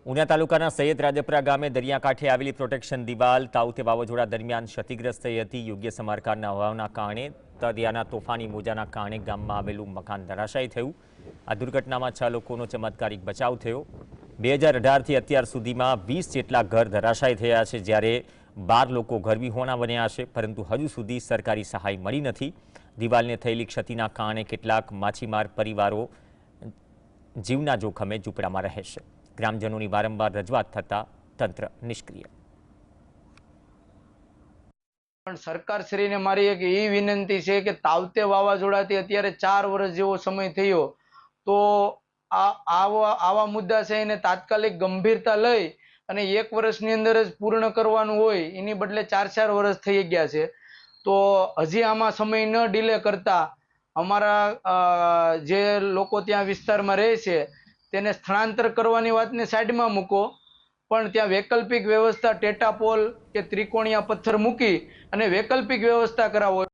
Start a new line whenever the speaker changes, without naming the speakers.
ઉના તાલુકાના સૈયદ રાજપરા ગામે દરિયાકાંઠે આવેલી પ્રોટેક્શન દિવાલ તાઉતે વાવાઝોડા દરમિયાન ક્ષતિગ્રસ્ત થઈ હતી। યોગ્ય સમારકામના અભાવના કારણે તળિયાના તોફાની મોજાના કારણે ગામમાં આવેલું મકાન ધરાશાયી થયું। આ દુર્ઘટનામાં 6 લોકોનો ચમત્કારિક બચાવ થયો। 2018થી અત્યાર સુધીમાં 20 જેટલા ઘર ધરાશાયી થયા છે, જ્યારે 12 લોકો ઘરવિહોણા બન્યા છે, પરંતુ હજુ સુધી સરકારી સહાય મળી નથી। દિવાલને થયેલી ક્ષતિના કારણે કેટલાક માછીમાર પરિવારો જીવના જોખમે ઝૂંપડામાં રહે છે। ग्रामजनों वारंवार रजूआत थता तंत्र निष्क्रिय।
सरकार ने मारी एक ए विनंती है कि तावते वावाजोड़ाथी अत्यारे 4 वर्ष जेवो समय थयो, तो आवा मुद्दा छे एने तात्कालिक गंभीरता लई अने 1 वर्षनी अंदर ज पूर्ण करवानुं होय एनी बदले 4-4 वर्ष थई गया छे। तो हजी आमां समय न डिले करता अमारा जे लोको त्यां विस्तारमां रहे छे तेने स्थळांतर करवानी वातने साइडमां मूको, पण त्यां वैकल्पिक व्यवस्था टेटापोल के त्रिकोणिया पत्थर मूकी अने वैकल्पिक व्यवस्था करावो।